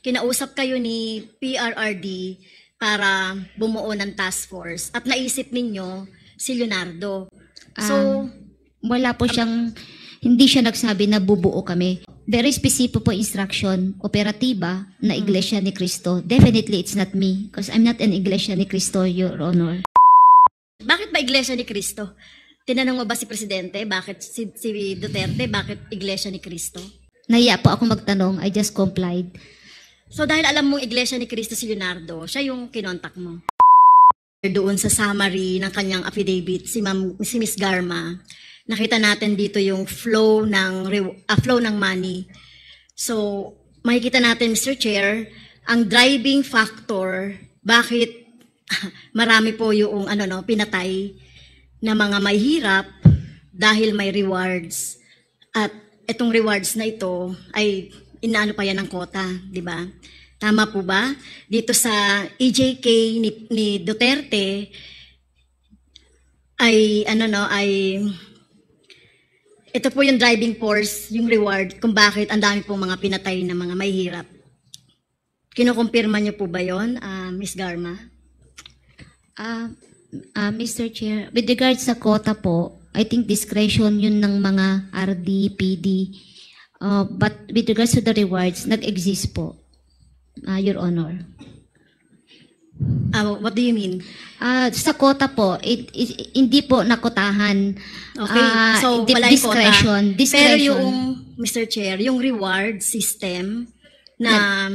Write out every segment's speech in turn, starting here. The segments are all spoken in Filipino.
kinausap kayo ni PRRD para bumuo ng task force at naisip ninyo si Leonardo. So, wala po siyang, hindi siya nagsabi na bubuo kami. Very specific po instruction, operatiba na Iglesia ni Cristo. Definitely it's not me because I'm not an Iglesia ni Cristo, Your Honor. bakit ba Iglesia ni Cristo? Tinanong mo ba si Presidente? Bakit si Duterte? Bakit Iglesia ni Cristo? Nahiya po ako magtanong, I just complied. So dahil alam mong Iglesia ni Cristo si Leonardo, siya yung kinontak mo. Doon sa summary ng kanyang affidavit, si Miss Garma, nakita natin dito yung flow ng money. So, makikita natin, Mr. Chair, ang driving factor, bakit marami po yung pinatay na mga may hirap dahil may rewards. At itong rewards na ito ay inaano pa yan ng kota, di ba? Tama po ba? Dito sa EJK ni Duterte ay ito po yung driving force, yung reward kung bakit ang dami pong mga pinatay na mga may hirap. Kinukumpirma niyo po ba yon, Ms. Garma? Mr. Chair, with regards sa quota po, I think discretion yun ng mga RD, PD. But with regards to the rewards, nag-exist po, Your Honor. What do you mean? Sa quota po, hindi po nakotahan. Okay, so wala yung discretion. quota. Discretion. Pero yung, Mr. Chair, yung reward system na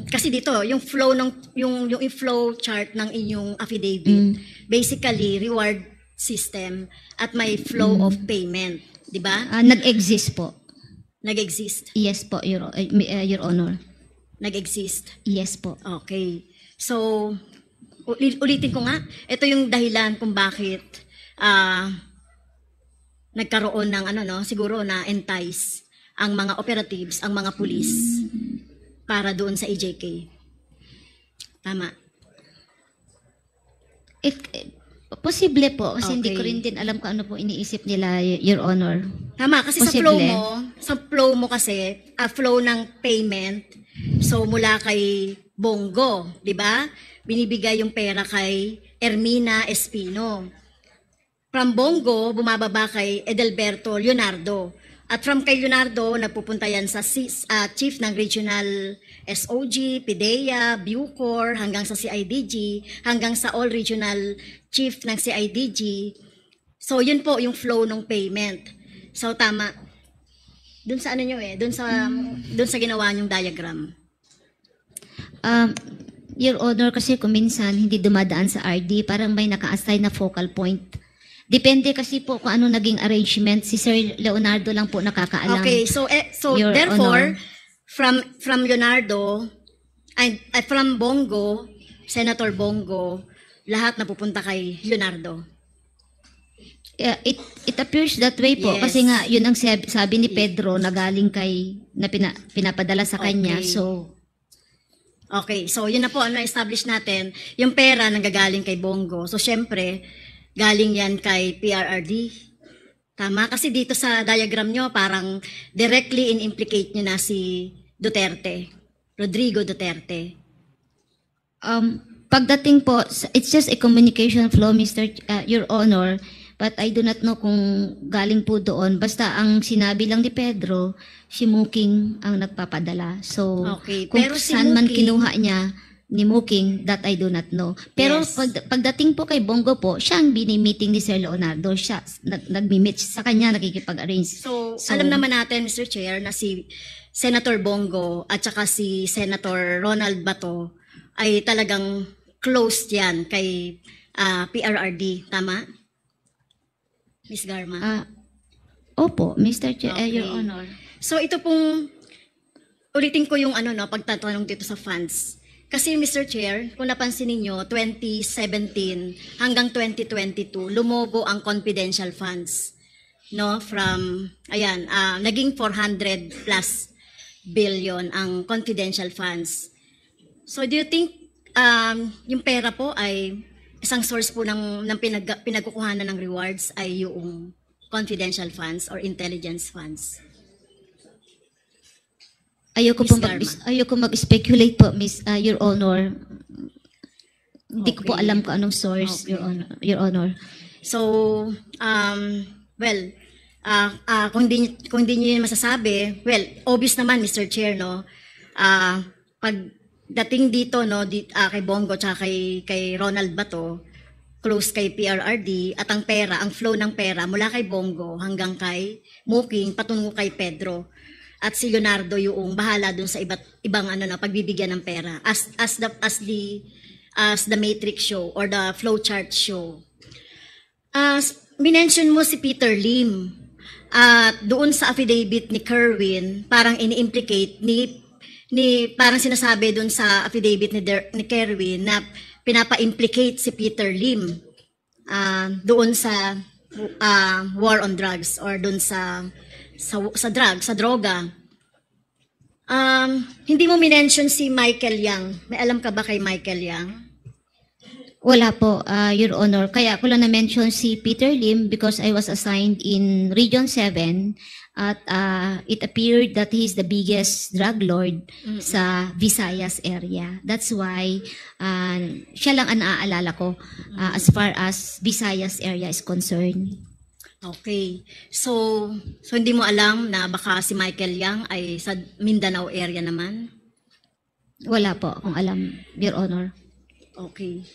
kasi dito, yung flow yung flow chart ng inyong affidavit, basically reward system at may flow of payment, di ba? Nag-exist po. Nag-exist. Yes po, Your Honor. Nag-exist. Yes po. Okay. So, ulitin ko nga, ito yung dahilan kung bakit nagkaroon ng siguro na entice ang mga operatives, ang mga pulis para doon sa EJK. Tama. Posible po, kasi hindi Okay. ko rin din alam kung ano po iniisip nila, Your Honor. Tama, kasi Posible. sa flow mo kasi, flow ng payment, so mula kay Bongo, di ba? Binibigay yung pera kay Ermina Espino. From Bongo, bumababa kay Edelberto Leonardo. At from kay Leonardo, nagpupunta yan sa chief ng regional SOG, PIDEA, Bucor, hanggang sa CIDG, hanggang sa all regional chief ng CIDG. So, yun po yung flow ng payment. So, tama. Doon sa doon sa ginawa niyong diagram. Your Honor, kasi kung minsan hindi dumadaan sa RD, parang may naka-assign na focal point. Depende kasi po kung ano naging arrangement. Si Sir Leonardo lang po nakakaalam. Okay, so Your therefore, Honor. from Leonardo, from Bongo, Senator Bongo, lahat napupunta kay Leonardo. It appears that way po. Yes. Kasi nga, yun ang sabi ni Pedro na galing na pinapadala sa kanya. Okay. Okay, so yun na po, establish natin, yung pera nanggagaling kay Bongo. So, syempre, galing yan kay PRRD. Tama? Kasi dito sa diagram nyo, parang directly in-implicate nyo na si Duterte, Rodrigo Duterte. Pagdating po, it's just a communication flow, Your Honor, but I do not know kung galing po doon. Basta ang sinabi lang ni Pedro, si Muking ang nagpapadala. So, Okay, kung pero si saan man Muking- kinuha niya ni Muking, that I do not know. Pero Yes. pagdating po kay Bongo po, siya ang bini-meeting ni Sir Leonardo. Siya, nag-meet sa kanya, nakikipag-arrange. So, alam naman natin, Mr. Chair, na si Senator Bongo at saka si Senator Ronald Bato ay talagang closed yan kay PRRD. Tama? Ms. Garma? Opo, Mr. Chair, Okay. Your Honor. So, ito pong, ulitin ko yung pagtatanong dito sa funds. Kasi Mr. Chair, kung napansin ninyo, 2017 hanggang 2022, lumobo ang confidential funds. No? From, naging 400 plus billion ang confidential funds. So, do you think yung pera po ay isang source po ng pinagkukuhanan ng rewards ay yung confidential funds or intelligence funds? Ayoko mag-speculate po, Your Honor. Hindi ko po Okay. alam kung anong source, Okay. Your Honor. So, well, kung di niyo yun masasabi, well, obvious naman, Mr. Chair, no? Pagdating dito, no, kay Bongo tsaka kay Ronald Bato, close kay PRRD, at ang pera, ang flow ng pera mula kay Bongo hanggang kay Muking patungo kay Pedro. At si Leonardo yung bahala dun sa ibang pagbibigyan ng pera as the matrix show or the flowchart show. Minention mo si Peter Lim. At doon sa affidavit ni Kerwin, parang ini-implicate parang sinasabi doon sa affidavit ni Kerwin na pinapa-implicate si Peter Lim doon sa war on drugs or doon sa droga. Hindi mo minention si Michael Yang. May alam ka ba kay Michael Yang? Wala po, Your Honor. Kaya ako lang na-mention si Peter Lim because I was assigned in Region 7 at it appeared that he is the biggest drug lord sa Visayas area. That's why siya lang ang naaalala ko as far as Visayas area is concerned. Okay. So hindi mo alam na baka si Michael Yang ay sa Mindanao area naman? Wala po akong alam, Your Honor. Okay.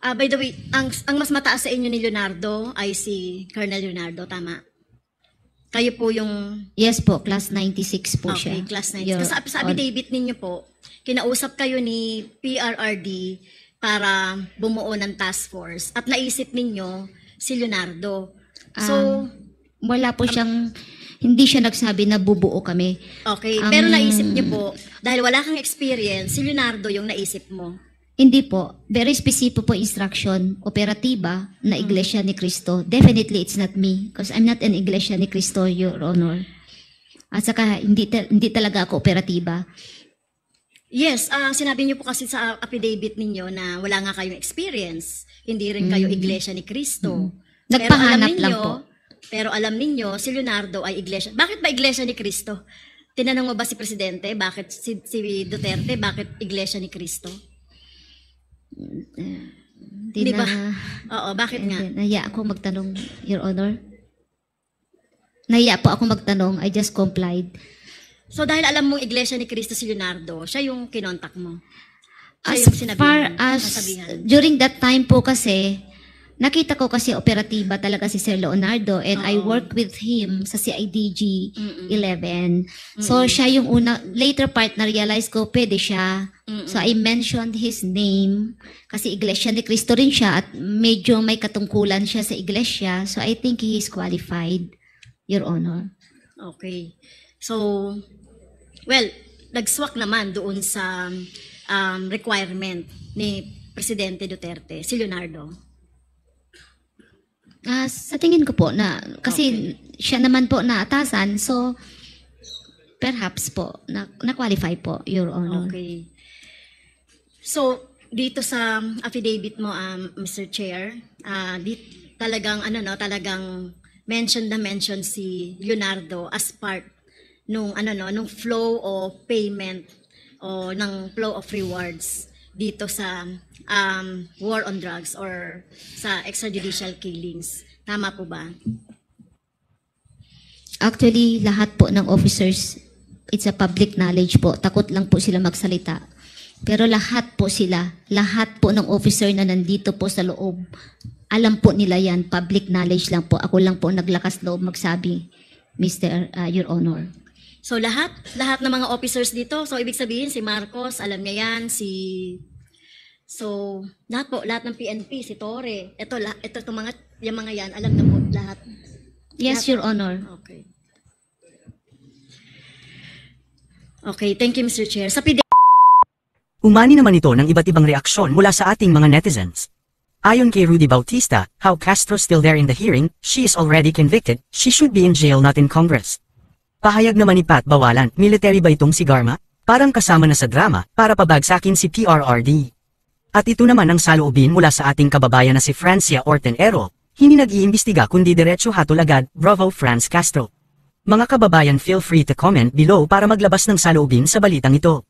By the way, ang mas mataas sa inyo ni Leonardo ay si Colonel Leonardo, tama? Kayo po yung... Yes po, class 96 po siya. Okay, class 96. Kasi sa affidavit ninyo po, kinausap kayo ni PRRD para bumuo ng task force at naisip ninyo si Leonardo. So, wala po siyang, hindi siya nagsabi na bubuo kami. okay, pero naisip niyo po, dahil wala kang experience, si Leonardo yung naisip mo. Hindi po. Very specific po instruction, operatiba na Iglesia ni Cristo. Definitely it's not me because I'm not an Iglesia ni Cristo, Your Honor. At saka hindi talaga ako operatiba. Yes, sinabi niyo po kasi sa affidavit ninyo na wala nga kayong experience. Hindi rin kayo Iglesia ni Cristo. Nagpahanap lang po. Pero alam ninyo, si Leonardo ay Iglesia. Bakit ba Iglesia ni Cristo? Tinanong mo ba si Presidente? Bakit si Duterte? Bakit Iglesia ni Cristo? Di ba? Oo, bakit nga? Nahiya ako magtanong, Your Honor. Nahiya po ako magtanong. I just complied. So dahil alam mong Iglesia ni Cristo si Leonardo, siya yung kinontak mo. As Siya yung sinabihan, far as, nasabihan. during that time po kasi, nakita ko kasi operatiba talaga si Sir Leonardo and I worked with him sa CIDG 11. So siya yung una, later part na realize ko pwede siya. So I mentioned his name kasi Iglesia ni Cristo rin siya at medyo may katungkulan siya sa Iglesia. So I think he is qualified, Your Honor. Okay. So, well, nagswak naman doon sa requirement ni Presidente Duterte, si Leonardo. Sa tingin ko po na, kasi siya naman po na atasan, so perhaps po, na-qualify po, Your Honor. Okay. So, dito sa affidavit mo, Mr. Chair, talagang mention si Leonardo as part nung flow of payment o ng flow of rewards dito sa war on drugs or sa extrajudicial killings. Tama po ba? Actually, lahat po ng officers, it's a public knowledge po. Takot lang po sila magsalita. Pero lahat po ng officer na nandito po sa loob, alam po nila yan, public knowledge lang po. Ako lang po naglakas loob magsabi, Mr. Your Honor. So lahat ng mga officers dito, so ibig sabihin si Marcos, alam niya yan, so lahat ng PNP, si Torre, yung mga yan, alam na po lahat. Yes, Your Honor. Okay. Okay, thank you, Mr. Chair. Sa Umani naman ito ng iba't ibang reaksyon mula sa ating mga netizens. Ayon kay Rudy Bautista, how Castro still there in the hearing, she is already convicted, she should be in jail not in Congress. Pahayag naman ni Pat Bawalan, military ba itong si Garma? Parang kasama na sa drama, para pabagsakin si PRRD. At ito naman ang saloobin mula sa ating kababayan na si Francia Orten Errol, hindi nag-iimbestiga kundi diretso hatol agad, bravo France Castro. Mga kababayan, feel free to comment below para maglabas ng saloobin sa balitang ito.